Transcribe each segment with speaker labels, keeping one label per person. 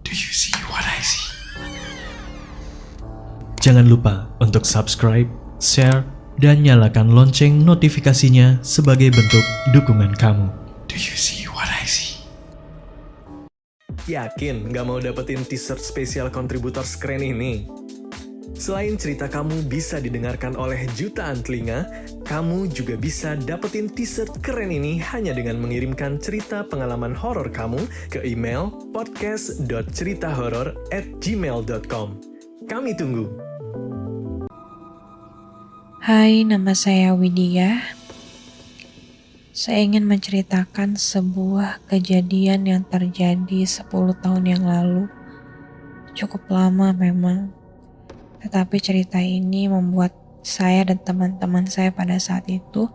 Speaker 1: Do you see what I see?
Speaker 2: Jangan lupa untuk subscribe, share, dan nyalakan lonceng notifikasinya sebagai bentuk dukungan kamu.
Speaker 1: Do you see what I see?
Speaker 3: Yakin nggak mau dapetin t-shirt spesial kontributor keren ini? Selain cerita kamu bisa didengarkan oleh jutaan telinga, kamu juga bisa dapetin t-shirt keren ini hanya dengan mengirimkan cerita pengalaman horor kamu ke email podcast.ceritahoror@gmail.com. Kami tunggu.
Speaker 4: Hai, nama saya Widya. Saya ingin menceritakan sebuah kejadian yang terjadi 10 tahun yang lalu. Cukup lama memang. Tetapi cerita ini membuat saya dan teman-teman saya pada saat itu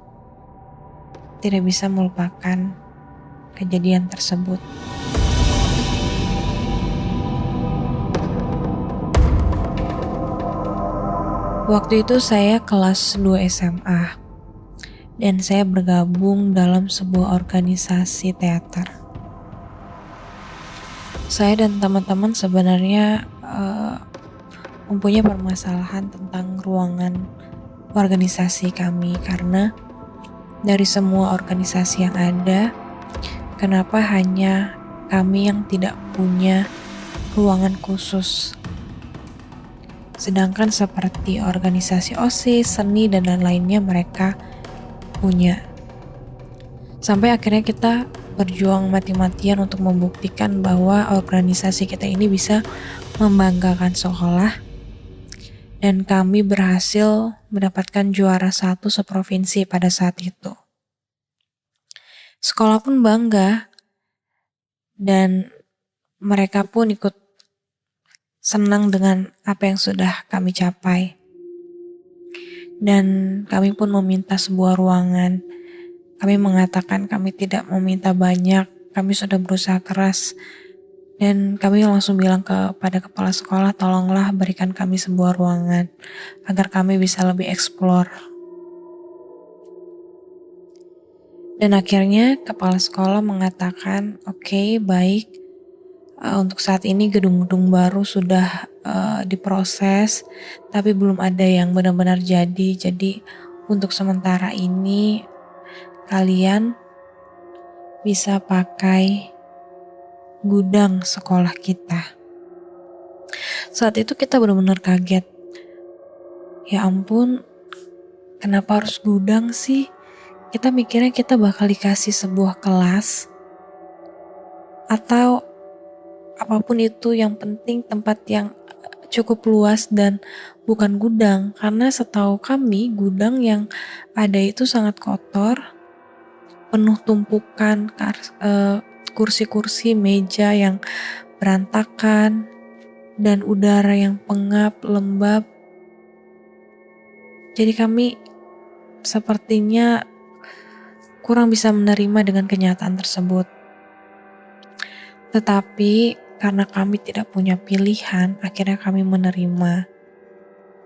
Speaker 4: tidak bisa melupakan kejadian tersebut. Waktu itu saya kelas 2 SMA dan saya bergabung dalam sebuah organisasi teater. Saya dan teman-teman sebenarnya mempunyai permasalahan tentang ruangan organisasi kami karena dari semua organisasi yang ada, kenapa hanya kami yang tidak punya ruangan khusus? Sedangkan seperti organisasi OSIS, seni, dan lain-lainnya mereka punya. Sampai akhirnya kita berjuang mati-matian untuk membuktikan bahwa organisasi kita ini bisa membanggakan sekolah. Dan kami berhasil mendapatkan juara 1 seprovinsi pada saat itu. Sekolah pun bangga dan mereka pun ikut senang dengan apa yang sudah kami capai. Dan kami pun meminta sebuah ruangan. Kami mengatakan kami tidak meminta banyak, kami sudah berusaha keras. Dan kami langsung bilang kepada kepala sekolah, tolonglah berikan kami sebuah ruangan agar kami bisa lebih eksplor. Dan akhirnya kepala sekolah mengatakan, oke, baik. Untuk saat ini gedung-gedung baru sudah diproses, tapi belum ada yang benar-benar jadi. Jadi untuk sementara ini kalian bisa pakai gudang sekolah kita. Saat itu kita benar-benar kaget. Ya ampun, kenapa harus gudang sih? Kita mikirnya kita bakal dikasih sebuah kelas atau apapun itu, yang penting tempat yang cukup luas dan bukan gudang. Karena setahu kami gudang yang ada itu sangat kotor, penuh tumpukan kursi-kursi, meja yang berantakan, dan udara yang pengap, lembab. Jadi kami sepertinya kurang bisa menerima dengan kenyataan tersebut. Tetapi karena kami tidak punya pilihan, akhirnya kami menerima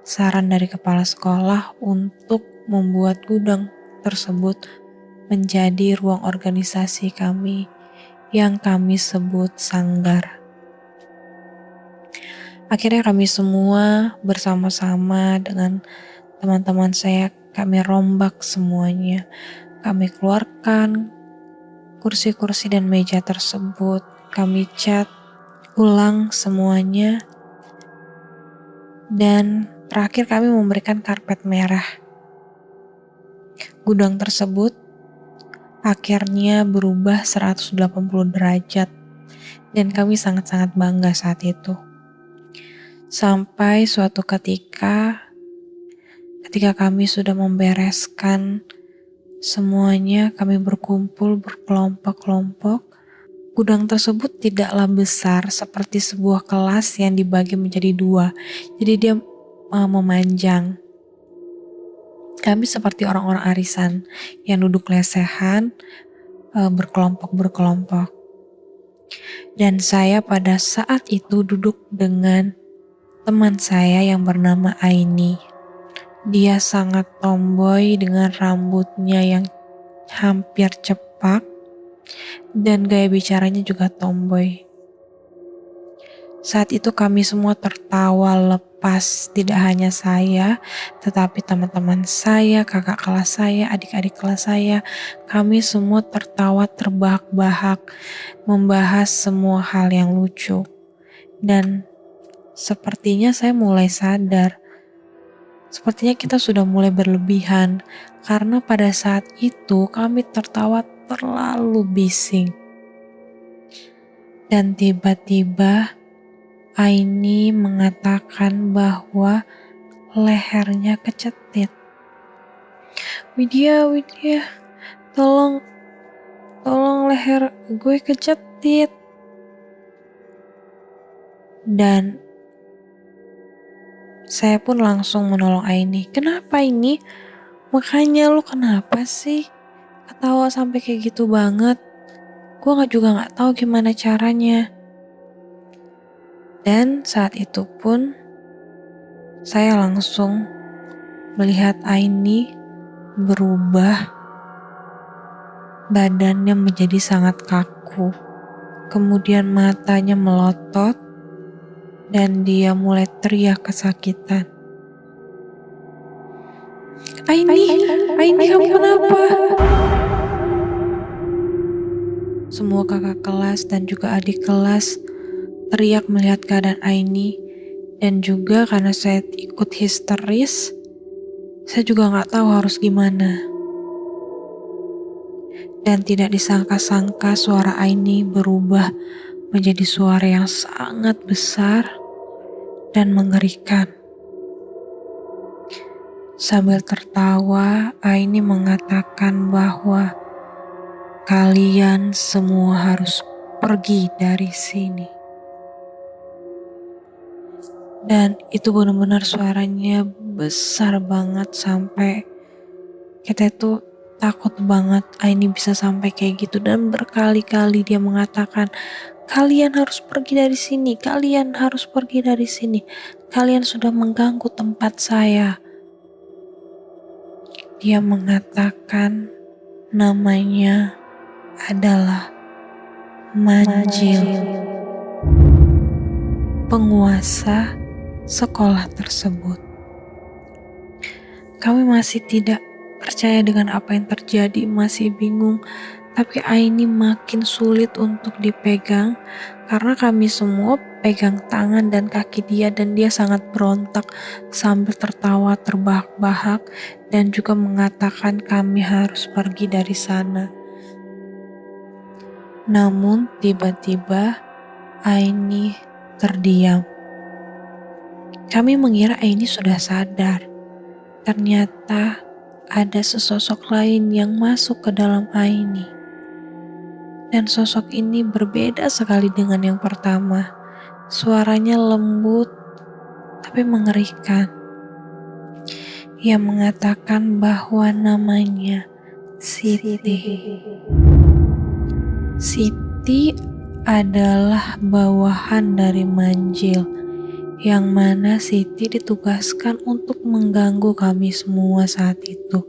Speaker 4: saran dari kepala sekolah untuk membuat gudang tersebut menjadi ruang organisasi kami yang kami sebut sanggar. Akhirnya kami semua bersama-sama dengan teman-teman saya, kami rombak semuanya. Kami keluarkan kursi-kursi dan meja tersebut, kami cat ulang semuanya, dan terakhir kami memberikan karpet merah. Gudang tersebut akhirnya berubah 180 derajat dan kami sangat-sangat bangga saat itu. Sampai suatu ketika kami sudah membereskan semuanya, kami berkumpul berkelompok-kelompok. Gudang tersebut tidaklah besar seperti sebuah kelas yang dibagi menjadi 2. Jadi dia memanjang. Kami seperti orang-orang arisan yang duduk lesehan, berkelompok-berkelompok. Dan saya pada saat itu duduk dengan teman saya yang bernama Aini. Dia sangat tomboy dengan rambutnya yang hampir cepak dan gaya bicaranya juga tomboy. Saat itu kami semua tertawa lepas, tidak hanya saya, tetapi teman-teman saya, kakak kelas saya, adik-adik kelas saya. Kami semua tertawa terbahak-bahak, membahas semua hal yang lucu. Dan sepertinya saya mulai sadar, sepertinya kita sudah mulai berlebihan, karena pada saat itu kami tertawa terlalu bising. Dan tiba-tiba Aini mengatakan bahwa lehernya kecetit. Widya, tolong leher gue kecetit. Dan saya pun langsung menolong Aini. Kenapa ini? Makanya lu kenapa sih ketawa sampai kayak gitu banget? Gue juga gak tahu gimana caranya. Dan saat itu pun saya langsung melihat Aini berubah, badannya menjadi sangat kaku. Kemudian matanya melotot dan dia mulai teriak kesakitan. Aini kamu kenapa? Semua kakak kelas dan juga adik kelas teriak melihat keadaan Aini, dan juga karena saya ikut histeris, saya juga gak tahu harus gimana. Dan tidak disangka-sangka suara Aini berubah menjadi suara yang sangat besar dan mengerikan. Sambil tertawa, Aini mengatakan bahwa kalian semua harus pergi dari sini. Dan itu benar-benar suaranya besar banget sampai kita itu takut banget Aini bisa sampai kayak gitu. Dan berkali-kali dia mengatakan, kalian harus pergi dari sini, kalian harus pergi dari sini. Kalian sudah mengganggu tempat saya. Dia mengatakan namanya adalah Manjil, penguasa sekolah tersebut. Kami masih tidak percaya dengan apa yang terjadi, masih bingung, tapi Aini makin sulit untuk dipegang karena kami semua pegang tangan dan kaki dia, dan dia sangat berontak sambil tertawa terbahak-bahak dan juga mengatakan kami harus pergi dari sana. Namun tiba-tiba Aini terdiam. Kami mengira Aini sudah sadar. Ternyata ada sesosok lain yang masuk ke dalam Aini. Dan sosok ini berbeda sekali dengan yang pertama. Suaranya lembut tapi mengerikan. Ia mengatakan bahwa namanya Siti. Siti adalah bawahan dari Manjil, yang mana Siti ditugaskan untuk mengganggu kami semua saat itu.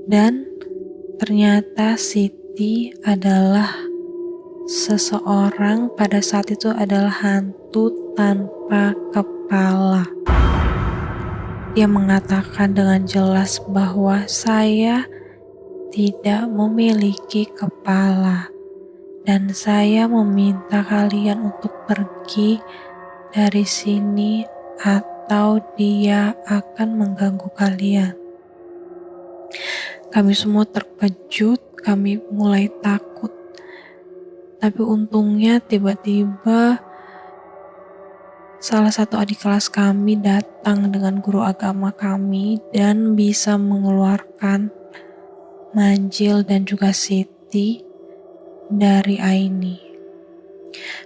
Speaker 4: Dan ternyata Siti adalah seseorang pada saat itu adalah hantu tanpa kepala. Dia mengatakan dengan jelas bahwa saya tidak memiliki kepala, dan saya meminta kalian untuk pergi dari sini atau dia akan mengganggu kalian. Kami semua terkejut, kami mulai takut. Tapi untungnya tiba-tiba salah satu adik kelas kami datang dengan guru agama kami dan bisa mengeluarkan Manjil dan juga Siti dari Aini.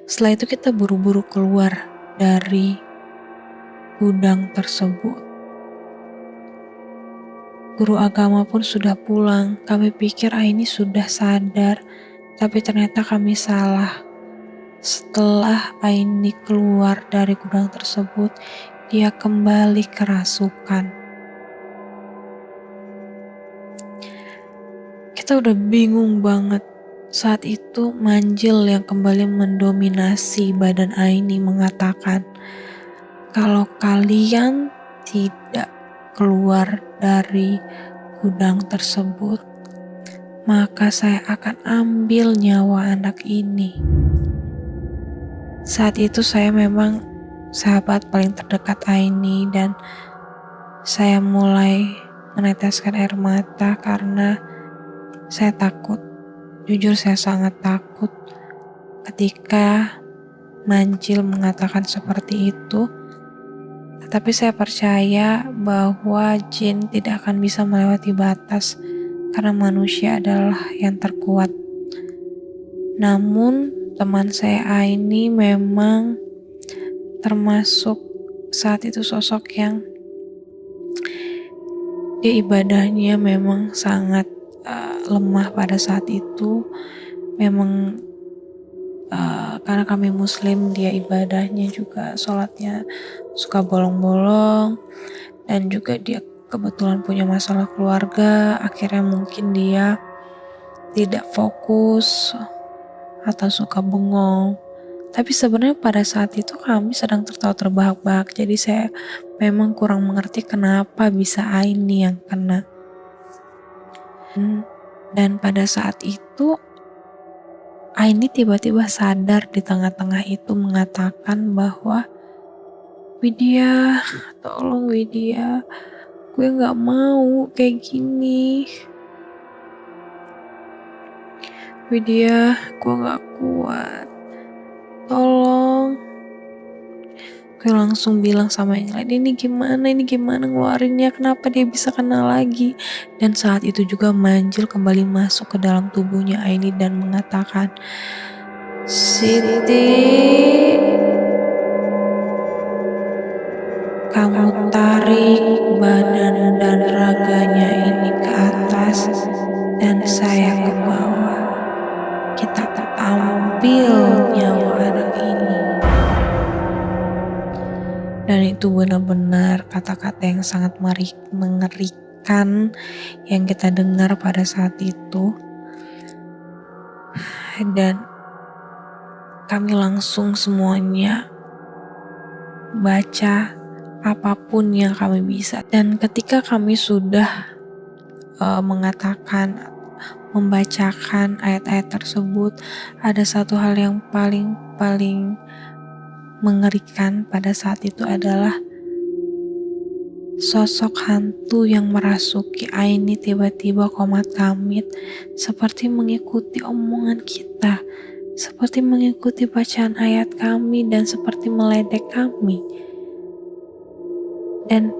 Speaker 4: Setelah itu kita buru-buru keluar dari gudang tersebut. Guru agama pun sudah pulang. Kami pikir Aini sudah sadar, tapi ternyata kami salah. Setelah Aini keluar dari gudang tersebut, dia kembali kerasukan. Kita udah bingung banget. Saat itu Manjil yang kembali mendominasi badan Aini mengatakan, kalau kalian tidak keluar dari gudang tersebut, maka saya akan ambil nyawa anak ini. Saat itu saya memang sahabat paling terdekat Aini dan saya mulai meneteskan air mata karena saya takut. Jujur saya sangat takut ketika Manjil mengatakan seperti itu. Tetapi saya percaya bahwa jin tidak akan bisa melewati batas karena manusia adalah yang terkuat. Namun teman saya Aini memang termasuk saat itu sosok yang dia ibadahnya memang sangat lemah pada saat itu. Memang karena kami muslim, dia ibadahnya juga sholatnya suka bolong-bolong, dan juga dia kebetulan punya masalah keluarga. Akhirnya mungkin dia tidak fokus atau suka bengong. Tapi sebenarnya pada saat itu kami sedang tertawa terbahak-bahak. Jadi saya memang kurang mengerti kenapa bisa Aini yang kena. Dan pada saat itu Aini tiba-tiba sadar di tengah-tengah itu mengatakan bahwa, Widya, tolong Widya, gue gak mau kayak gini. Widya, gue gak kuat, tolong. Gue langsung bilang sama yang lain, ini gimana ngeluarinnya, kenapa dia bisa kena lagi. Dan saat itu juga Manjil kembali masuk ke dalam tubuhnya Aini dan mengatakan, Siti, kamu tarik badan dan raganya ini ke atas dan saya ke bawah. Kita ambil nyawa anak ini. Dan itu benar-benar kata-kata yang sangat mengerikan yang kita dengar pada saat itu. Dan kami langsung semuanya baca apapun yang kami bisa. Dan ketika kami sudah membacakan ayat-ayat tersebut, ada satu hal yang paling mengerikan pada saat itu adalah sosok hantu yang merasuki Aini tiba-tiba komat kamit, seperti mengikuti omongan kita, seperti mengikuti bacaan ayat kami, dan seperti meledek kami. Dan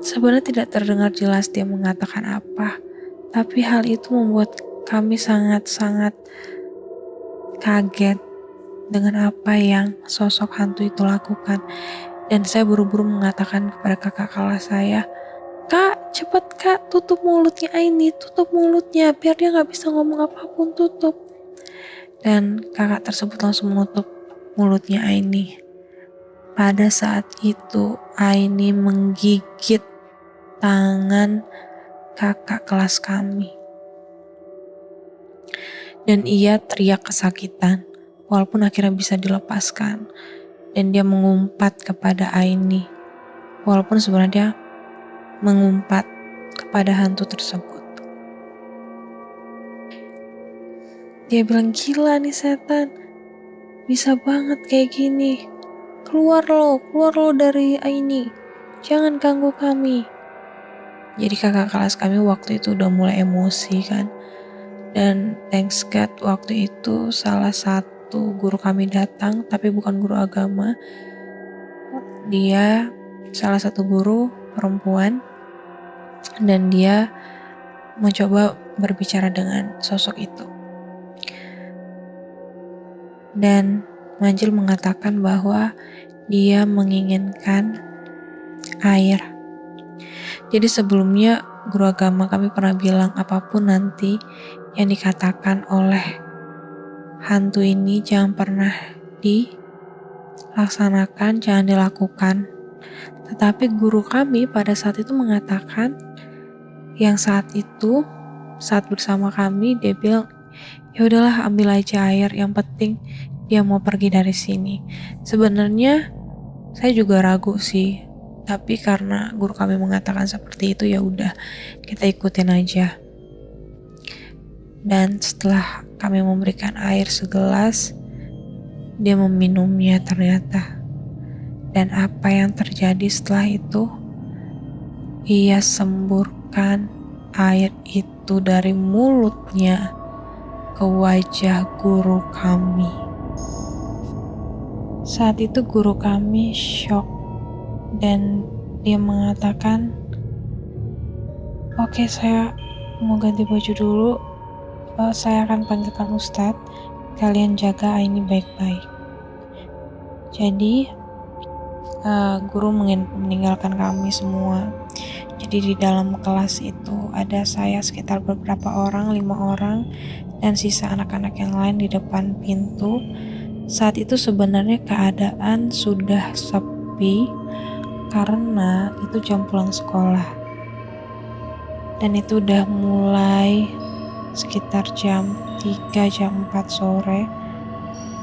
Speaker 4: sebenarnya tidak terdengar jelas dia mengatakan apa, tapi hal itu membuat kami sangat-sangat kaget dengan apa yang sosok hantu itu lakukan. Dan saya buru-buru mengatakan kepada kakak kelas saya, Kak, cepet Kak, tutup mulutnya Aini, tutup mulutnya, biar dia gak bisa ngomong apapun, tutup. Dan kakak tersebut langsung menutup mulutnya Aini. Pada saat itu Aini menggigit tangan kakak kelas kami. Dan ia teriak kesakitan, walaupun akhirnya bisa dilepaskan. Dan dia mengumpat kepada Aini, walaupun sebenarnya dia mengumpat kepada hantu tersebut. Dia bilang, gila nih setan, bisa banget kayak gini. Keluar lo dari Aini, jangan ganggu kami. Jadi kakak kelas kami waktu itu udah mulai emosi kan. Dan thanks God waktu itu salah satu guru kami datang, tapi bukan guru agama. Dia salah satu guru perempuan, dan dia mencoba berbicara dengan sosok itu. Dan Manjil mengatakan bahwa dia menginginkan air. Jadi sebelumnya guru agama kami pernah bilang, apapun nanti yang dikatakan oleh hantu ini jangan pernah dilaksanakan, jangan dilakukan. Tetapi guru kami pada saat itu mengatakan, yang saat bersama kami, dia bilang, ya udahlah ambil aja air, yang penting dia mau pergi dari sini. Sebenarnya saya juga ragu sih, tapi karena guru kami mengatakan seperti itu, ya udah kita ikutin aja. Dan setelah kami memberikan air segelas, dia meminumnya ternyata. Dan apa yang terjadi setelah itu? Ia semburkan air itu dari mulutnya ke wajah guru kami. Saat itu guru kami shock dan dia mengatakan, "Oke, saya mau ganti baju dulu. Saya akan panggilkan Ustadz. Kalian jaga Aini baik-baik." Jadi guru meninggalkan kami semua. Jadi di dalam kelas itu ada saya sekitar beberapa orang, 5 orang, dan sisa anak-anak yang lain di depan pintu. Saat itu sebenarnya keadaan sudah sepi karena itu jam pulang sekolah. Dan itu udah mulai sekitar jam 3, jam 4 sore.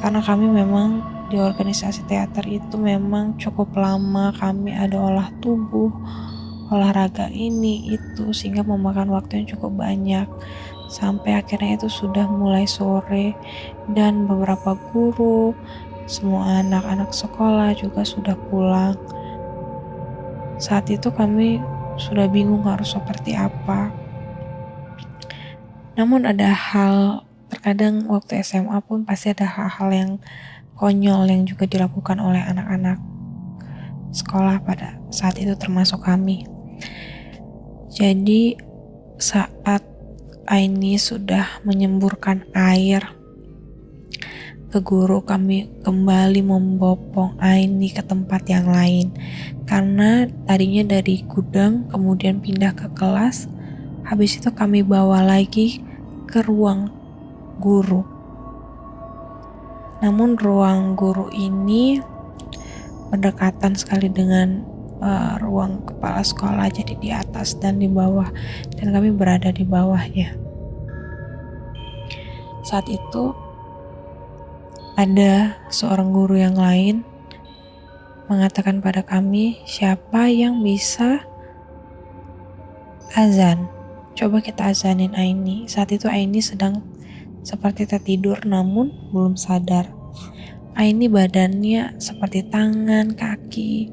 Speaker 4: Karena kami memang di organisasi teater itu memang cukup lama, kami ada olah tubuh, olahraga ini itu, sehingga memakan waktu yang cukup banyak. Sampai akhirnya itu sudah mulai sore dan beberapa guru, semua anak-anak sekolah juga sudah pulang. Saat itu kami sudah bingung harus seperti apa. Namun ada hal, terkadang waktu SMA pun pasti ada hal-hal yang konyol yang juga dilakukan oleh anak-anak sekolah pada saat itu, termasuk kami. Jadi saat Aini sudah menyemburkan air ke guru, kami kembali membopong Aini ke tempat yang lain. Karena tadinya dari gudang kemudian pindah ke kelas, habis itu kami bawa lagi ke ruang guru. Namun ruang guru ini berdekatan sekali dengan ruang kepala sekolah, jadi di atas dan di bawah, dan kami berada di bawahnya. Saat itu ada seorang guru yang lain mengatakan pada kami, siapa yang bisa azan? Coba kita azanin Aini. Saat itu Aini sedang seperti tertidur namun belum sadar. Aini badannya seperti tangan, kaki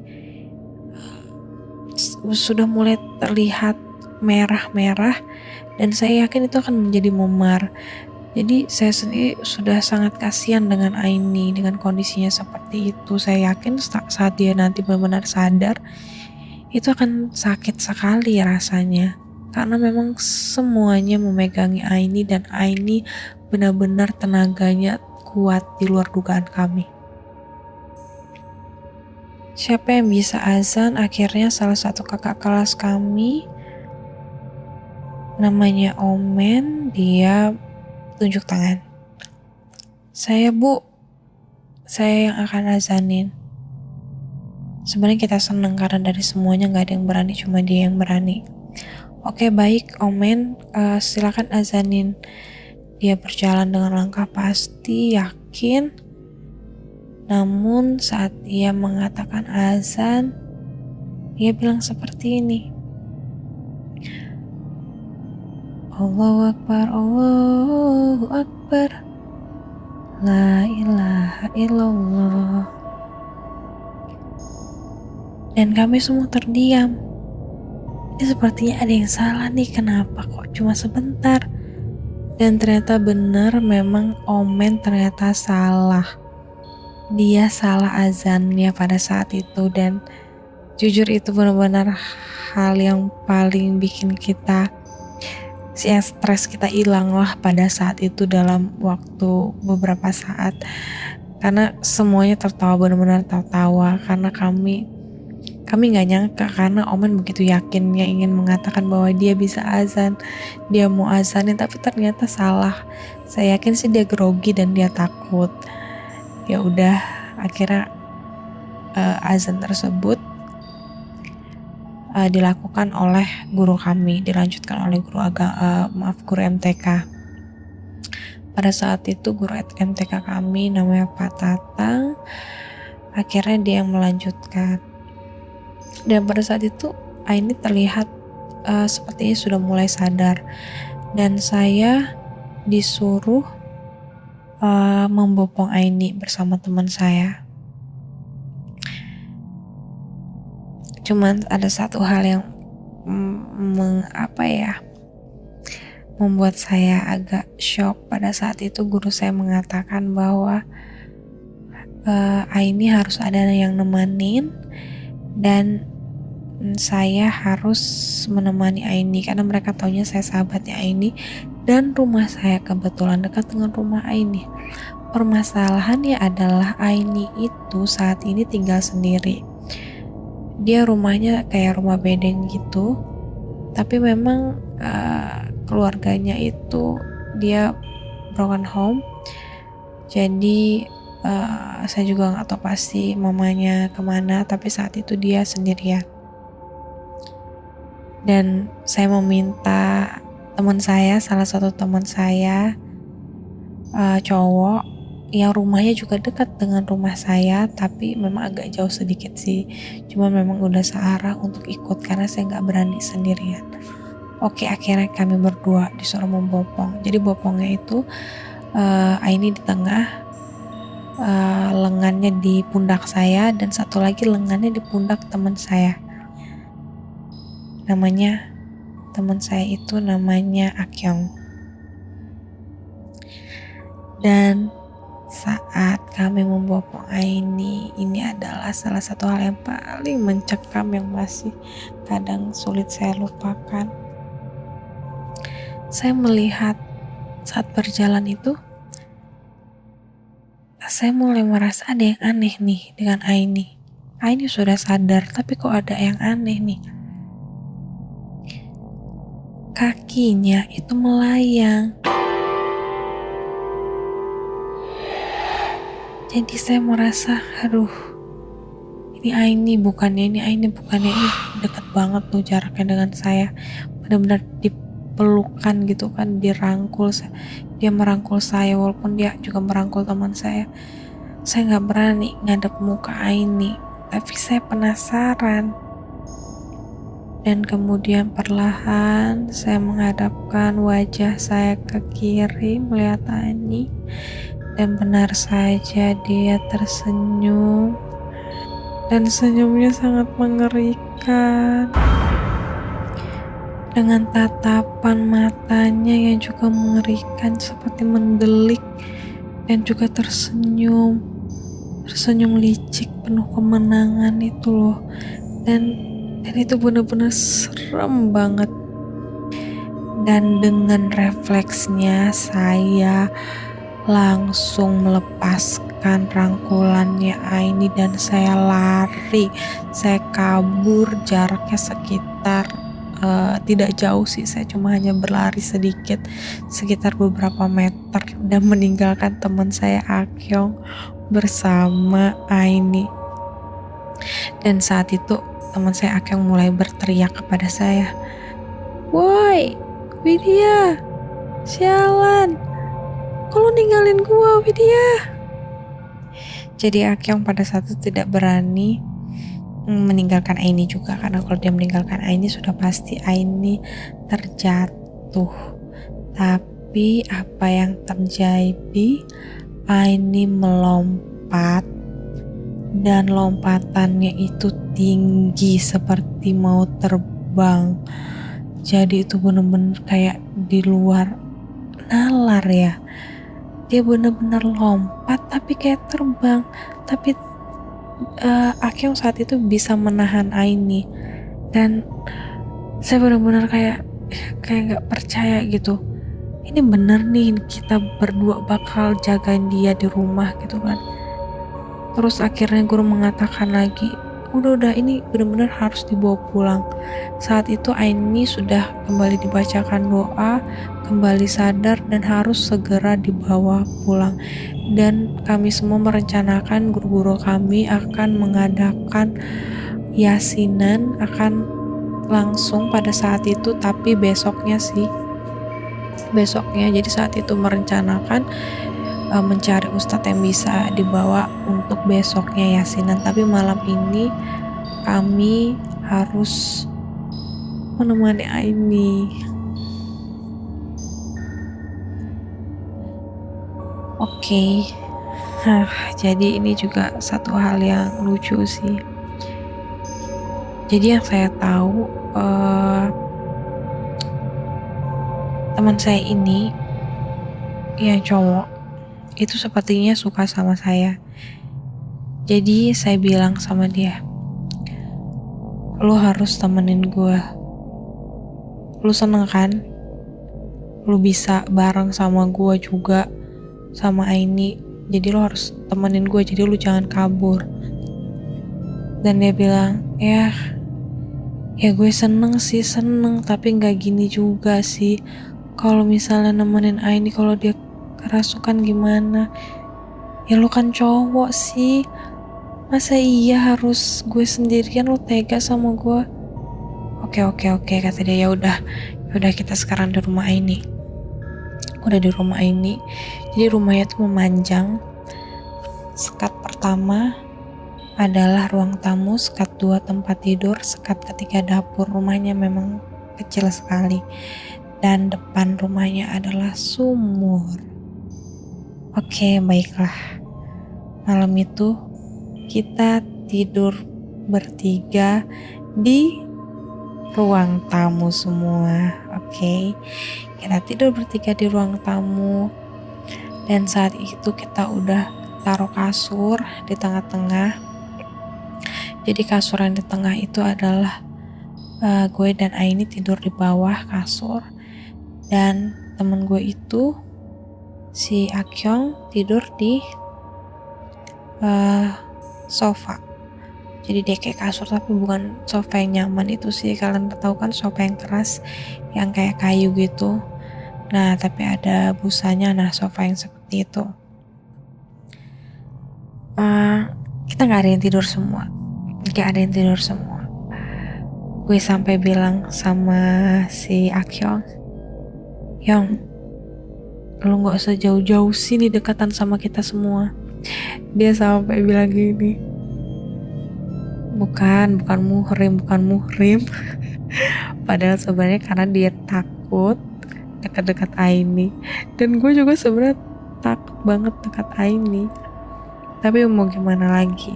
Speaker 4: sudah mulai terlihat merah-merah, dan saya yakin itu akan menjadi memar. Jadi saya sendiri sudah sangat kasihan dengan Aini dengan kondisinya seperti itu. Saya yakin saat dia nanti benar-benar sadar, itu akan sakit sekali rasanya. Karena memang semuanya memegangi Aini, dan Aini benar-benar tenaganya kuat di luar dugaan kami. Siapa yang bisa azan? Akhirnya salah satu kakak kelas kami, namanya Omen, dia tunjuk tangan. Saya, Bu, saya yang akan azanin. Sebenarnya kita senang karena dari semuanya gak ada yang berani, cuma dia yang berani. Oke, baik Omen, silakan azanin. Dia berjalan dengan langkah pasti, yakin. Namun saat dia mengatakan azan, dia bilang seperti ini. Allahu Akbar, Allahu Akbar, La ilaha illallah. Dan kami semua terdiam. Ini sepertinya ada yang salah nih, kenapa kok cuma sebentar? Dan ternyata benar, memang Omen ternyata salah. Dia salah azannya pada saat itu, dan jujur itu benar-benar hal yang paling bikin kita stres kita hilang lah pada saat itu dalam waktu beberapa saat. Karena semuanya tertawa, benar-benar tertawa karena kami gak nyangka, karena Omen begitu yakinnya ingin mengatakan bahwa dia bisa azan, dia mau azanin, tapi ternyata salah. Saya yakin sih dia grogi dan dia takut. Ya udah, akhirnya azan tersebut dilakukan oleh guru kami, dilanjutkan oleh guru MTK. pada saat itu guru MTK kami namanya Pak Tatang, akhirnya dia yang melanjutkan. Dan pada saat itu Aini terlihat sepertinya sudah mulai sadar, dan saya disuruh membopong Aini bersama teman saya. Cuman ada satu hal yang membuat saya agak shock. Pada saat itu guru saya mengatakan bahwa Aini harus ada yang nemenin, dan saya harus menemani Aini karena mereka taunya saya sahabatnya Aini, dan rumah saya kebetulan dekat dengan rumah Aini. Permasalahannya adalah Aini itu saat ini tinggal sendiri. Dia rumahnya kayak rumah bedeng gitu, tapi memang keluarganya itu dia broken home. Jadi saya juga nggak tahu pasti mamanya kemana, tapi saat itu dia sendirian. Dan saya meminta salah satu teman saya cowok yang rumahnya juga dekat dengan rumah saya, tapi memang agak jauh sedikit sih, cuma memang udah searah untuk ikut karena saya nggak berani sendirian. Oke, akhirnya kami berdua disuruh membopong. Jadi bopongnya itu Aini di tengah, lengannya di pundak saya, dan satu lagi lengannya di pundak teman saya. Teman saya itu namanya Akyong. Dan saat kami membopong Aini, ini adalah salah satu hal yang paling mencekam yang masih kadang sulit saya lupakan. Saya melihat saat berjalan itu, saya mulai merasa ada yang aneh nih dengan Aini. Aini sudah sadar, tapi kok ada yang aneh nih. Kakinya itu melayang. Jadi saya merasa, aduh, ini Aini bukannya, ini deket banget tuh jaraknya dengan saya. Benar-benar dipelukan gitu kan, dirangkul. Dia merangkul saya walaupun dia juga merangkul teman saya. Saya gak berani ngadep muka Aini, tapi saya penasaran. Dan kemudian perlahan saya menghadapkan wajah saya ke kiri melihat Aini. Dan benar saja dia tersenyum, dan senyumnya sangat mengerikan, dengan tatapan matanya yang juga mengerikan seperti mendelik, dan juga tersenyum licik penuh kemenangan itu loh. Dan itu benar-benar serem banget. Dan dengan refleksnya saya langsung melepaskan rangkulannya Aini dan saya lari. Saya kabur, jaraknya sekitar tidak jauh sih, saya cuma hanya berlari sedikit, sekitar beberapa meter, dan meninggalkan teman saya Akyong bersama Aini. Dan saat itu teman saya Akyong mulai berteriak kepada saya, "Woi, Widya, sialan, kalau ninggalin gua, Widya." Jadi Akyong pada saat itu tidak berani meninggalkan Aini juga, karena kalau dia meninggalkan Aini sudah pasti Aini terjatuh. Tapi apa yang terjadi, Aini melompat, dan lompatannya itu tinggi seperti mau terbang. Jadi itu benar-benar kayak di luar nalar ya. Dia benar-benar lompat tapi kayak terbang. Tapi Akyong saat itu bisa menahan Aini, dan saya benar-benar kayak gak percaya gitu. Ini bener nih kita berdua bakal jagain dia di rumah gitu kan. Terus akhirnya guru mengatakan lagi, udah ini benar-benar harus dibawa pulang. Saat itu Aini sudah kembali dibacakan doa, kembali sadar, dan harus segera dibawa pulang. Dan kami semua merencanakan guru-guru kami akan mengadakan yasinan, akan langsung pada saat itu, tapi besoknya sih. besoknya. Jadi saat itu merencanakan mencari ustadz yang bisa dibawa untuk besoknya yasinan, tapi malam ini kami harus menemani Aini. Oke. Jadi ini juga satu hal yang lucu sih. Jadi yang saya tahu teman saya ini yang cowok itu sepertinya suka sama saya. Jadi saya bilang sama dia, lu harus temenin gue. Lu seneng kan? Lu bisa bareng sama gue juga, sama Aini. Jadi lu harus temenin gue, jadi lu jangan kabur. Dan dia bilang, ya gue seneng sih, tapi gak gini juga sih. Kalau misalnya nemenin Aini, kalau dia kerasukan gimana? Ya lu kan cowok sih, masa iya harus gue sendirian, lu tega sama gue? Oke kata dia. Ya udah kita sekarang di rumah Aini. Udah di rumah Aini. Jadi rumahnya tuh memanjang. Sekat pertama adalah ruang tamu, sekat 2 tempat tidur, sekat ketiga dapur. Rumahnya memang kecil sekali. Dan depan rumahnya adalah sumur. Oke, baiklah. Malam itu kita tidur bertiga di ruang tamu semua. Oke. Kita tidur bertiga di ruang tamu. Dan saat itu kita udah taruh kasur di tengah-tengah. Jadi kasur yang di tengah itu adalah gue dan Aini tidur di bawah kasur. Dan temen gue itu si Akyong tidur di sofa. Jadi dia kayak kasur tapi bukan sofa yang nyaman itu sih. Kalian tahu kan sofa yang keras yang kayak kayu gitu. Nah tapi ada busanya. Nah sofa yang seperti itu. Kita gak ada yang tidur semua. Gue sampai bilang sama si Akyong, Yong, lu gak usah jauh-jauh sini dekatan sama kita semua. Dia sampai bilang gini, bukan muhrim. Padahal sebenarnya karena dia takut dekat-dekat Aini. Dan gue juga sebenarnya takut banget dekat Aini. Tapi mau gimana lagi?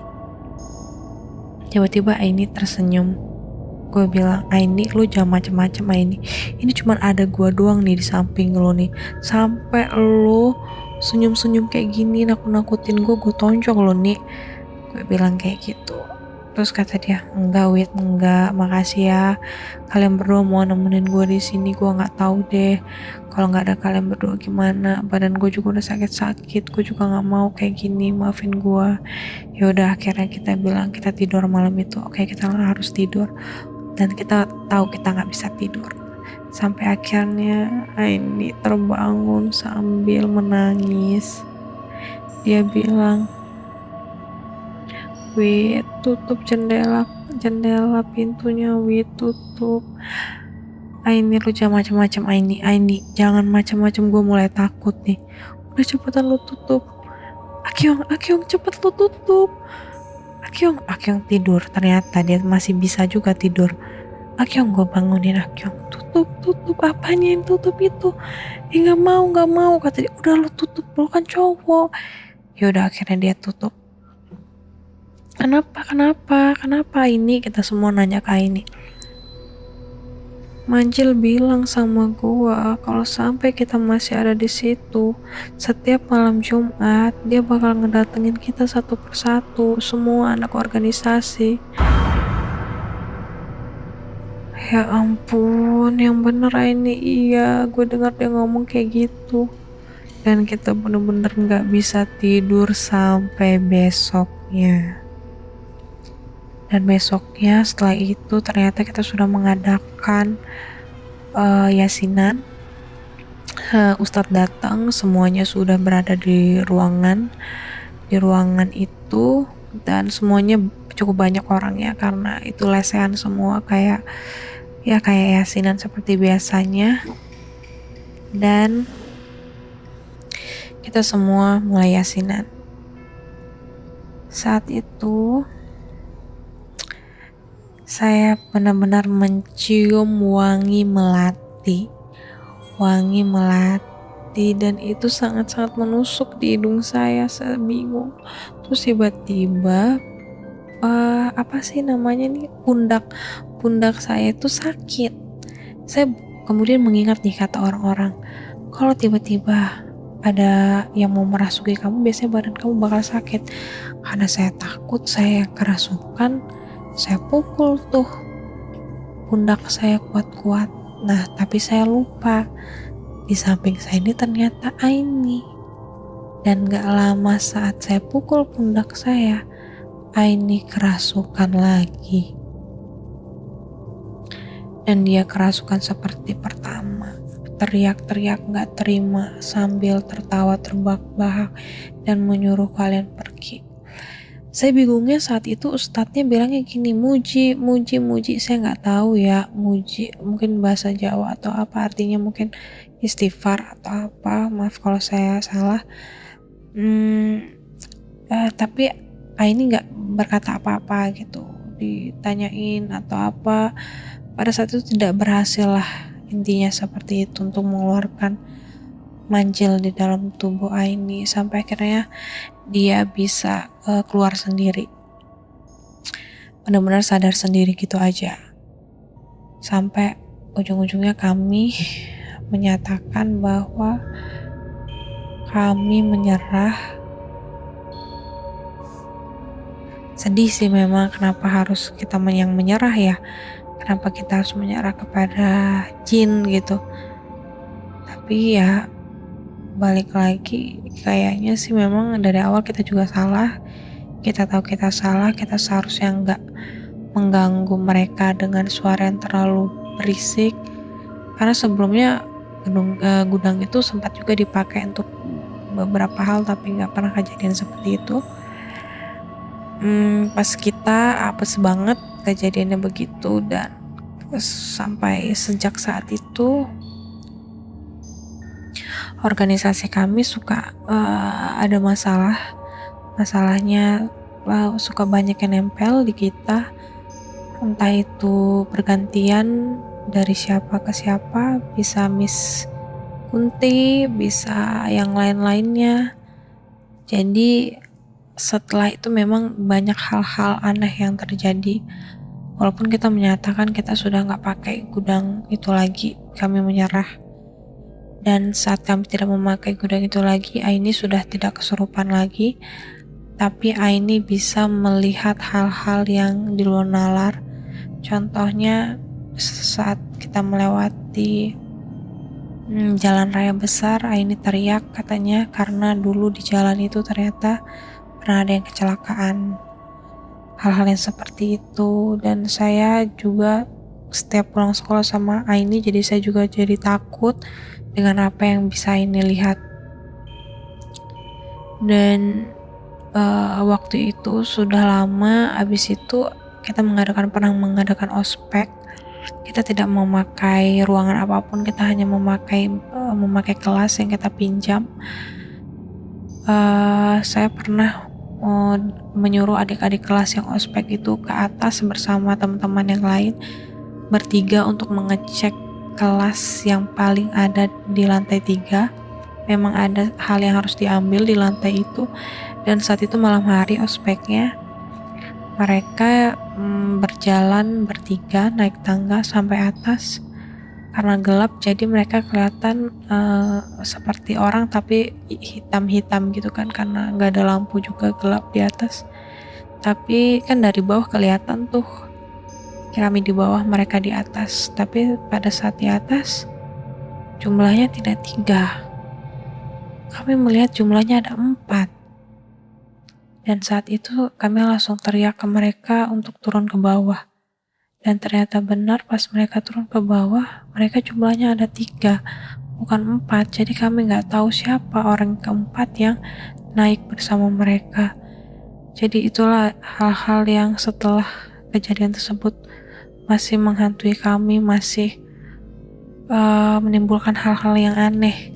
Speaker 4: Tiba-tiba Aini tersenyum. Gue bilang, Aini lu jangan macem-macem Aini. Ini cuma ada gue doang nih di samping lo nih. Sampai lo senyum-senyum kayak gini, nakut-nakutin gue tonjok lo nih. Gue bilang kayak gitu. Terus kata dia, enggak, makasih ya. Kalian berdua mau nemenin gue di sini, gue nggak tahu deh. Kalau nggak ada kalian berdua gimana? Badan gue juga udah sakit-sakit, gue juga nggak mau kayak gini, maafin gue. Ya udah akhirnya kita bilang kita tidur malam itu. Oke, kita harus tidur. Dan kita tahu kita nggak bisa tidur. Sampai akhirnya Aini terbangun sambil menangis. Dia bilang, Wi, tutup jendela pintunya, Wi, tutup. Aini lu jangan macam-macam, Aini jangan macam-macam, gue mulai takut nih. Udah cepetan lu tutup. Akyong cepet lu tutup. Akyong tidur, ternyata dia masih bisa juga tidur. Akyong, gue bangunin Akyong, tutup, apanya yang tutup itu? Nggak mau, kata dia. Udah lu tutup, lu kan cowok. Yaudah akhirnya dia tutup. Kenapa ini? Kita semua nanya ke Aini. Manjil bilang sama gua kalau sampai kita masih ada di situ, setiap malam Jumat dia bakal ngedatengin kita satu persatu, semua anak organisasi. Ya ampun, yang bener Aini. Iya, gue dengar dia ngomong kayak gitu. Dan kita bener-bener gak bisa tidur sampai besoknya. Dan besoknya setelah itu ternyata kita sudah mengadakan yasinan. Ustadz datang, semuanya sudah berada di ruangan itu. Dan semuanya cukup banyak orangnya karena itu lesehan semua kayak yasinan seperti biasanya. Dan kita semua mulai yasinan. Saat itu saya benar-benar mencium wangi melati dan itu sangat-sangat menusuk di hidung saya bingung. Terus tiba-tiba apa sih namanya nih, pundak saya itu sakit. Saya kemudian mengingat nih kata orang-orang, kalau tiba-tiba ada yang mau merasuki kamu, biasanya badan kamu bakal sakit. Karena saya takut, saya kerasukan, saya pukul tuh pundak saya kuat-kuat. Nah, tapi saya lupa, di samping saya ini ternyata Aini. Dan gak lama saat saya pukul pundak saya, Aini kerasukan lagi. Dan dia kerasukan seperti pertama, teriak-teriak gak terima sambil tertawa terbahak-bahak dan menyuruh kalian pergi. Saya bingungnya saat itu ustadznya bilangnya gini, muji, saya gak tahu ya, muji mungkin bahasa Jawa atau apa artinya, mungkin istighfar atau apa, maaf kalau saya salah. Tapi Aini gak berkata apa-apa gitu, ditanyain atau apa, pada saat itu tidak berhasil lah, intinya seperti itu, untuk mengeluarkan manjil di dalam tubuh Aini sampai akhirnya dia bisa keluar sendiri, benar-benar sadar sendiri gitu aja. Sampai ujung-ujungnya kami menyatakan bahwa kami menyerah. Sedih sih memang, kenapa harus kita yang menyerah ya, kenapa kita harus menyerah kepada jin gitu. Tapi ya balik lagi, kayaknya sih memang dari awal kita juga salah. Kita tahu kita salah, kita seharusnya nggak mengganggu mereka dengan suara yang terlalu berisik. Karena sebelumnya gudang itu sempat juga dipakai untuk beberapa hal, tapi nggak pernah kejadian seperti itu. Pas kita apes banget kejadiannya begitu, dan sampai sejak saat itu organisasi kami suka ada masalahnya suka banyak yang nempel di kita, entah itu bergantian dari siapa ke siapa, bisa Miss Kunti, bisa yang lain-lainnya. Jadi setelah itu memang banyak hal-hal aneh yang terjadi. Walaupun kita menyatakan kita sudah gak pakai gudang itu lagi, kami menyerah. Dan saat kami tidak memakai gudang itu lagi, Aini sudah tidak kesurupan lagi. Tapi Aini bisa melihat hal-hal yang di luar nalar. Contohnya saat kita melewati jalan raya besar, Aini teriak katanya karena dulu di jalan itu ternyata pernah ada yang kecelakaan. Hal-hal yang seperti itu. Dan saya juga setiap pulang sekolah sama Aini, jadi saya juga jadi takut dengan apa yang bisa Aini lihat. Dan waktu itu sudah lama. Abis itu kita pernah mengadakan ospek. Kita tidak memakai ruangan apapun, kita hanya memakai kelas yang kita pinjam. Saya pernah menyuruh adik-adik kelas yang ospek itu ke atas bersama teman-teman yang lain bertiga untuk mengecek kelas yang paling ada di lantai 3. Memang ada hal yang harus diambil di lantai itu. Dan saat itu malam hari ospeknya, mereka berjalan bertiga naik tangga sampai atas. Karena gelap jadi mereka kelihatan seperti orang tapi hitam-hitam gitu kan, karena gak ada lampu juga, gelap di atas. Tapi kan dari bawah kelihatan tuh, kami di bawah, mereka di atas. Tapi pada saat di atas jumlahnya tidak 3, kami melihat jumlahnya ada 4. Dan saat itu kami langsung teriak ke mereka untuk turun ke bawah. Dan ternyata benar, pas mereka turun ke bawah, mereka jumlahnya ada 3, bukan 4. Jadi kami gak tahu siapa orang keempat yang naik bersama mereka. Jadi itulah hal-hal yang setelah kejadian tersebut masih menghantui kami, masih menimbulkan hal-hal yang aneh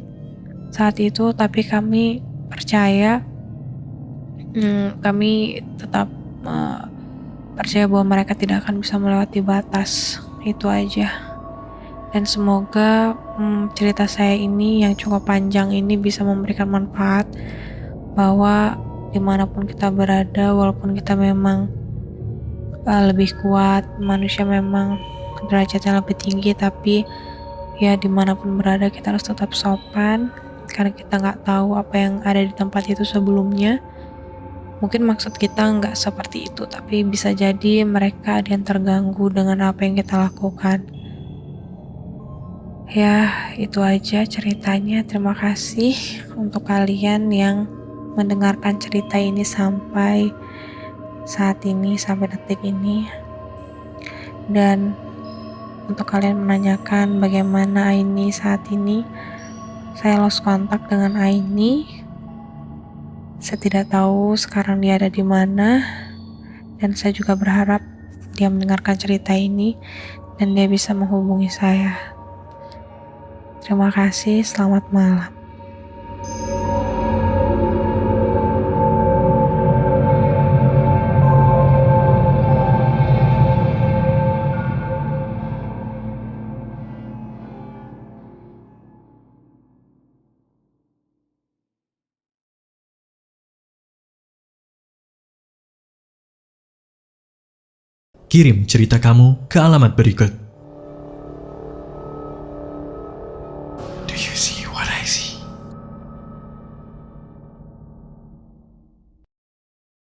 Speaker 4: saat itu, tapi kami percaya, kami tetap percaya bahwa mereka tidak akan bisa melewati batas. Itu aja. Dan semoga cerita saya ini yang cukup panjang ini bisa memberikan manfaat, bahwa dimanapun kita berada, walaupun kita memang lebih kuat, manusia memang derajatnya lebih tinggi, tapi ya dimanapun berada kita harus tetap sopan, karena kita nggak tahu apa yang ada di tempat itu sebelumnya. Mungkin maksud kita nggak seperti itu, tapi bisa jadi mereka ada yang terganggu dengan apa yang kita lakukan. Ya, itu aja ceritanya. Terima kasih untuk kalian yang mendengarkan cerita ini sampai saat ini, sampai detik ini. Dan untuk kalian menanyakan bagaimana Aini saat ini, saya lost kontak dengan Aini. Saya tidak tahu sekarang dia ada di mana, dan saya juga berharap dia mendengarkan cerita ini dan dia bisa menghubungi saya. Terima kasih, selamat malam.
Speaker 2: Kirim cerita kamu ke alamat berikut.